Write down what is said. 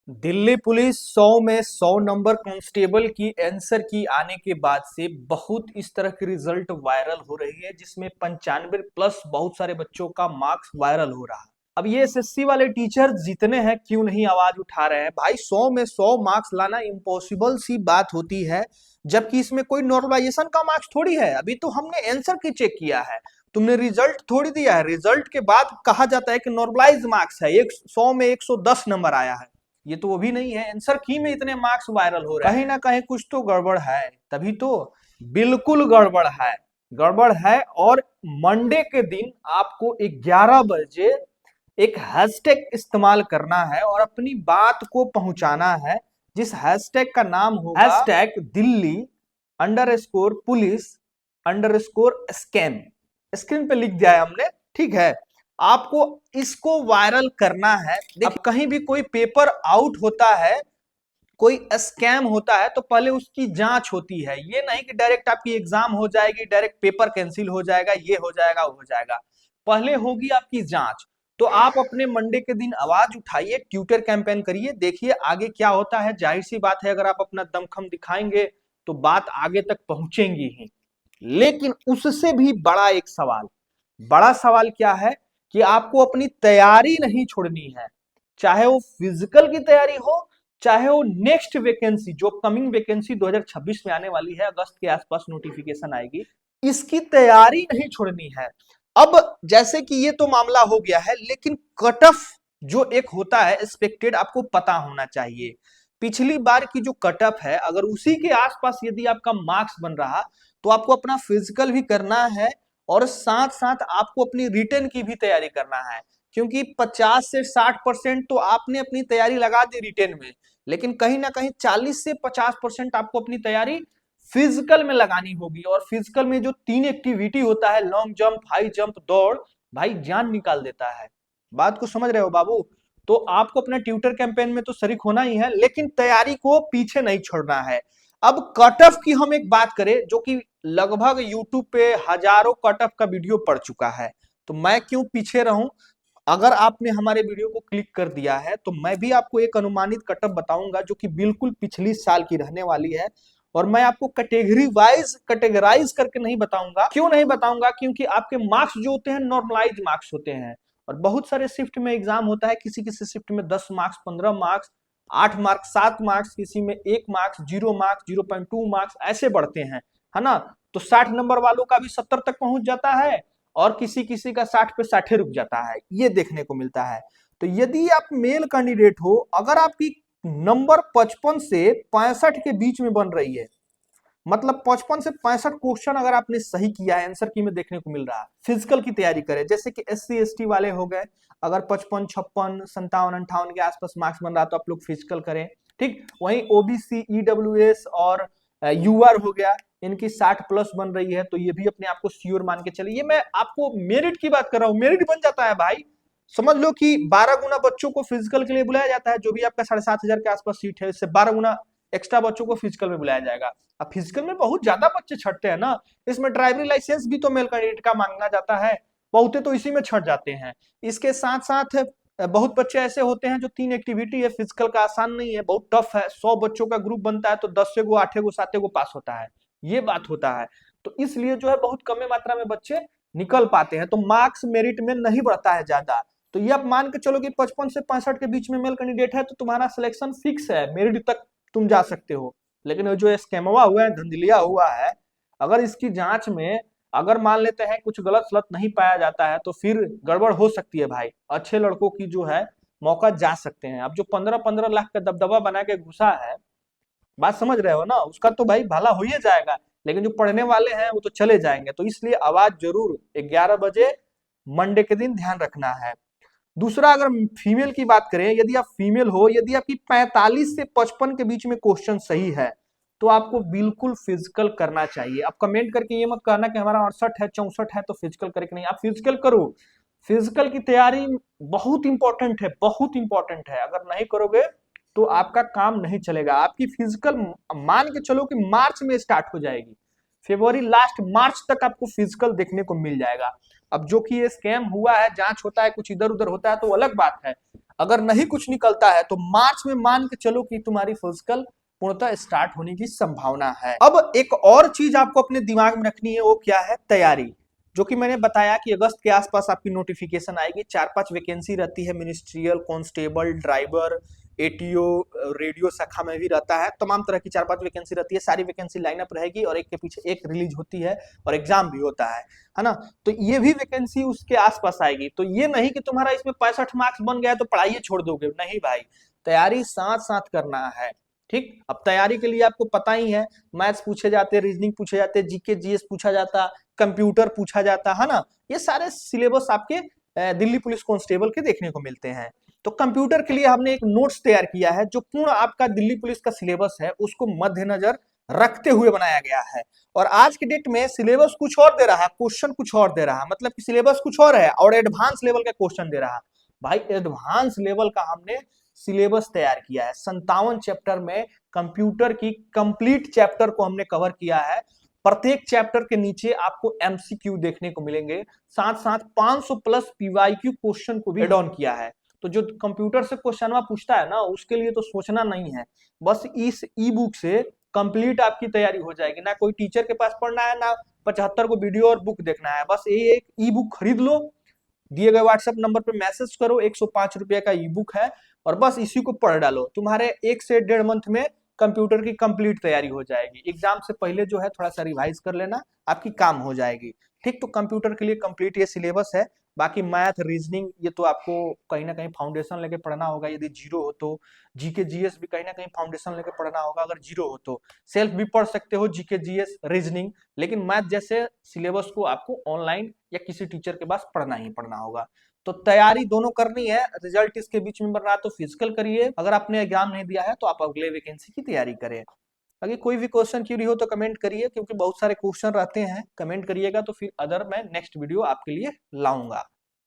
Delhi police 100 में 100 number constable की answer की आने के बाद से बहुत इस तरह की रिजल्ट वायरल हो रही है, जिसमें 95 प्लस बहुत सारे बच्चों का मार्क्स वायरल हो रहा है। अब ये एसएससी वाले टीचर जितने हैं क्यों नहीं आवाज उठा रहे हैं? भाई 100 में 100 मार्क्स लाना इम्पॉसिबल सी बात होती है, जबकि इसमें कोई नॉर्मलाइजेशन का मार्क्स थोड़ी है। अभी तो हमने आंसर की चेक किया है, तुमने रिजल्ट थोड़ी दिया है। रिजल्ट के बाद कहा जाता है कि नॉर्मलाइज मार्क्स है, 100 में 110 नंबर आया है। ये तो वो भी नहीं है, आंसर की में इतने मार्क्स वायरल हो रहे हैं। कहीं ना कहीं कुछ तो गड़बड़ है, तभी तो। बिल्कुल गड़बड़ है, गड़बड़ है। और मंडे के दिन आपको 11 बजे एक हैशटैग इस्तेमाल करना है और अपनी बात को पहुंचाना है, जिस हैशटैग का नाम होगा हैशटैग दिल्ली _पुलिस_स्कैम। स्क्रीन पे लिख दिया है हमने, ठीक है। आपको इसको वायरल करना है। अब कहीं भी कोई पेपर आउट होता है, कोई स्कैम होता है, तो पहले उसकी जांच होती है। ये नहीं कि डायरेक्ट आपकी एग्जाम हो जाएगी, डायरेक्ट पेपर कैंसिल हो जाएगा, ये हो जाएगा, वो हो जाएगा। पहले होगी आपकी जांच। तो आप अपने मंडे के दिन आवाज उठाइए, ट्विटर कैंपेन करिए, देखिए आगे क्या होता है। जाहिर सी बात है, अगर आप अपना दमखम दिखाएंगे तो बात आगे तक पहुंचेंगी ही। लेकिन उससे भी बड़ा एक सवाल, बड़ा सवाल क्या है कि आपको अपनी तैयारी नहीं छोड़नी है। चाहे वो फिजिकल की तैयारी हो, चाहे वो नेक्स्ट वैकेंसी, जो कमिंग वैकेंसी 2026 में आने वाली है, अगस्त के आसपास नोटिफिकेशन आएगी, इसकी तैयारी नहीं छोड़नी है। अब जैसे कि ये तो मामला हो गया है, लेकिन कट ऑफ जो एक होता है एक्सपेक्टेड, आपको पता होना चाहिए। पिछली बार की जो कट ऑफ है, अगर उसी के आसपास यदि आपका मार्क्स बन रहा, तो आपको अपना फिजिकल भी करना है और साथ साथ आपको अपनी रिटर्न की भी तैयारी करना है। क्योंकि 50 से 60% तो आपने अपनी तैयारी लगा दी रिटर्न में, लेकिन कहीं ना कहीं 40 से 50% आपको अपनी तैयारी फिजिकल में लगानी होगी। और फिजिकल में जो 3 एक्टिविटी होता है, लॉन्ग जंप, हाई जंप, दौड़, भाई जान निकाल देता है। बात को समझ रहे हो बाबू? तो आपको अपना ट्विटर कैंपेन में तो शरीक होना ही है, लेकिन तैयारी को पीछे नहीं छोड़ना है। अब कट ऑफ की हम एक बात करें, जो कि लगभग यूट्यूब पे हजारों कट ऑफ का वीडियो पड़ चुका है, तो मैं क्यों पीछे रहूं। अगर आपने हमारे वीडियो को क्लिक कर दिया है, तो मैं भी आपको एक अनुमानित कट ऑफ बताऊंगा, जो कि बिल्कुल पिछली साल की रहने वाली है। और मैं आपको कैटेगरी वाइज कैटेगराइज करके नहीं बताऊंगा। क्यों नहीं बताऊंगा? क्योंकि आपके मार्क्स जो होते हैं नॉर्मलाइज मार्क्स होते हैं, और बहुत सारे शिफ्ट में एग्जाम होता है। किसी किसी शिफ्ट में 10 मार्क्स, 15 मार्क्स, 8 मार्क्स, 7 मार्क्स, किसी में 1 मार्क्स, 0 मार्क्स, 0.2 मार्क्स, ऐसे बढ़ते हैं, है ना। तो 60 नंबर वालों का भी 70 तक पहुंच जाता है, और किसी किसी का 60 पे 60 रुक जाता है, ये देखने को मिलता है। तो यदि आप मेल कैंडिडेट हो, अगर आपकी नंबर 55 से 65 के बीच में बन रही है, मतलब 55 से 65 क्वेश्चन अगर आपने सही किया है, आंसर की में देखने को मिल रहा है, फिजिकल की तैयारी करें। जैसे कि SC ST वाले हो गए, अगर 55, 56, 57, 58 के आसपास मार्क्स बन रहा, तो आप लोग फिजिकल करें, ठीक। वहीं OBC, EWS और UR हो गया, इनकी 60 प्लस बन रही है, तो ये भी अपने आप को श्योर मान के चलिए। ये मैं आपको मेरिट की बात कर रहा हूँ, मेरिट बन जाता है भाई। समझ लो कि 12 गुना बच्चों को फिजिकल के लिए बुलाया जाता है। जो भी आपका 7,500 के आसपास सीट है, इससे 12 गुना एक्स्ट्रा बच्चों को फिजिकल में बुलाया जाएगा। अब फिजिकल में बहुत ज्यादा बच्चे छटते हैं ना, इसमें ड्राइविंग लाइसेंस भी तो मेल कैंडिडेट का मांगना जाता है, बहुते तो इसी में छट जाते हैं। इसके साथ साथ बहुत बच्चे ऐसे होते हैं जो 3 एक्टिविटी है, फिजिकल का आसान नहीं है, बहुत टफ है। 100 बच्चों का ग्रुप बनता है तो 10 से 8 7 पास होता है, ये बात होता है। तो इसलिए जो है बहुत कम मात्रा में बच्चे निकल पाते हैं, तो मार्क्स मेरिट में नहीं बढ़ता है ज्यादा। तो ये आप मान के चलो कि 55 से 65 के बीच में मेल कैंडिडेट है, तो तुम्हारा सिलेक्शन फिक्स है, मेरिट तक तुम जा सकते हो। लेकिन जो स्कैमवा हुआ है, धंधलिया हुआ है, अगर इसकी जांच में अगर मान लेते हैं कुछ गलत सलत नहीं पाया जाता है, तो फिर गड़बड़ हो सकती है भाई। अच्छे लड़कों की जो है मौका जा सकते हैं। अब जो 15-15 लाख का दबदबा बना के घुसा है, बात समझ रहे हो ना, उसका तो भाई भला हो ही जाएगा, लेकिन जो पढ़ने वाले हैं वो तो चले जाएंगे। तो इसलिए आवाज जरूर 11 बजे मंडे के दिन ध्यान रखना है। दूसरा, अगर फीमेल की बात करें, यदि आप फीमेल हो, यदि आपकी 45 से 55 के बीच में क्वेश्चन सही है, तो आपको बिल्कुल फिजिकल करना चाहिए। आप कमेंट करके ये मत कहना कि हमारा 68 है, 64 है तो फिजिकल करके नहीं, आप फिजिकल करो। फिजिकल की तैयारी बहुत इंपॉर्टेंट है, बहुत इंपॉर्टेंट है। अगर नहीं करोगे तो आपका काम नहीं चलेगा। आपकी फिजिकल मान के चलो कि मार्च में स्टार्ट हो जाएगी, फरवरी लास्ट मार्च तक आपको फिजिकल देखने को मिल जाएगा। अब जो कि ये स्कैम हुआ है, जांच होता है, कुछ इधर उधर होता है, तो अलग बात है। अगर नहीं कुछ निकलता है तो मार्च में मान के चलो कि तुम्हारी फिजिकल पूर्णतः स्टार्ट होने की संभावना है। अब एक और चीज आपको अपने दिमाग में रखनी है, वो क्या है? तैयारी। जो कि मैंने बताया कि अगस्त के आसपास आपकी नोटिफिकेशन आएगी। 4-5 वैकेंसी रहती है, ministerial, constable, driver, ATO, radio शाखा में भी रहता है। तमाम तरह की 4-5 वैकेंसी रहती है। सारी वैकेंसी लाइनअप रहेगी और एक के पीछे एक रिलीज होती है और एग्जाम भी होता है ना। तो ये भी वैकेंसी उसके आसपास आएगी। तो ये नहीं कि तुम्हारा इसमें 65 मार्क्स बन गया तो पढ़ाई छोड़ दोगे, नहीं भाई, तैयारी साथ साथ करना है। ठीक, अब तैयारी के लिए आपको पता ही है, मैथ्स पूछे जाते, रीजनिंग पूछे जाते, जीके जीएस पूछा जाता, कंप्यूटर पूछा जाता है ना। ये सारे सिलेबस आपके दिल्ली पुलिस कांस्टेबल के देखने को मिलते हैं। तो कंप्यूटर के लिए हमने एक नोट्स तैयार किया है जो पूर्ण आपका दिल्ली पुलिस का सिलेबस है उसको मद्देनजर रखते हुए बनाया गया है। और आज के डेट में सिलेबस कुछ और दे रहा है, क्वेश्चन कुछ और दे रहा है, मतलब कि सिलेबस कुछ और है और एडवांस लेवल का क्वेश्चन दे रहा है। भाई एडवांस लेवल का हमने सिलेबस तैयार किया है। 57 चैप्टर में कंप्यूटर की कंप्लीट चैप्टर को हमने कवर किया है। प्रत्येक चैप्टर के नीचे आपको एमसीक्यू देखने को मिलेंगे, साथ साथ 500 प्लस पीवाईक्यू क्वेश्चन को भी एड ऑन किया है। तो जो कंप्यूटर से क्वेश्चन पूछता है ना, उसके लिए तो सोचना नहीं है, बस इस ई बुक से कंप्लीट आपकी तैयारी हो जाएगी। ना कोई टीचर के पास पढ़ना है, ना 75 को वीडियो और बुक देखना है, बस ये एक ई बुक खरीद लो, दिए गए व्हाट्सएप नंबर पे मैसेज करो, 105 रुपए का ई बुक है और बस इसी को पढ़ डालो। तुम्हारे 1 से 1.5 मंथ में कंप्यूटर की कंप्लीट तैयारी हो जाएगी। एग्जाम से पहले जो है थोड़ा सा रिवाइज कर लेना, आपकी काम हो जाएगी। ठीक, तो कंप्यूटर के लिए कंप्लीट ये सिलेबस है। बाकी मैथ, रीजनिंग ये तो आपको कहीं ना कहीं फाउंडेशन लेके पढ़ना होगा। यदि जीरो हो तो जीके जीएस भी कहीं ना कहीं फाउंडेशन लेके पढ़ना होगा। अगर जीरो हो तो सेल्फ भी पढ़ सकते हो, जीके जीएस, रीजनिंग, लेकिन मैथ जैसे सिलेबस को आपको ऑनलाइन या किसी टीचर के पास पढ़ना ही पढ़ना होगा। तो तैयारी दोनों करनी है। रिजल्ट इसके बीच में बन रहा है तो फिजिकल करिए, अगर आपने एग्जाम नहीं दिया है तो आप अगले वैकेंसी की तैयारी करें। अगर कोई भी क्वेश्चन क्यूरी हो तो कमेंट करिए, क्योंकि बहुत सारे क्वेश्चन रहते हैं, कमेंट करिएगा तो फिर अदर मैं नेक्स्ट वीडियो आपके लिए लाऊंगा।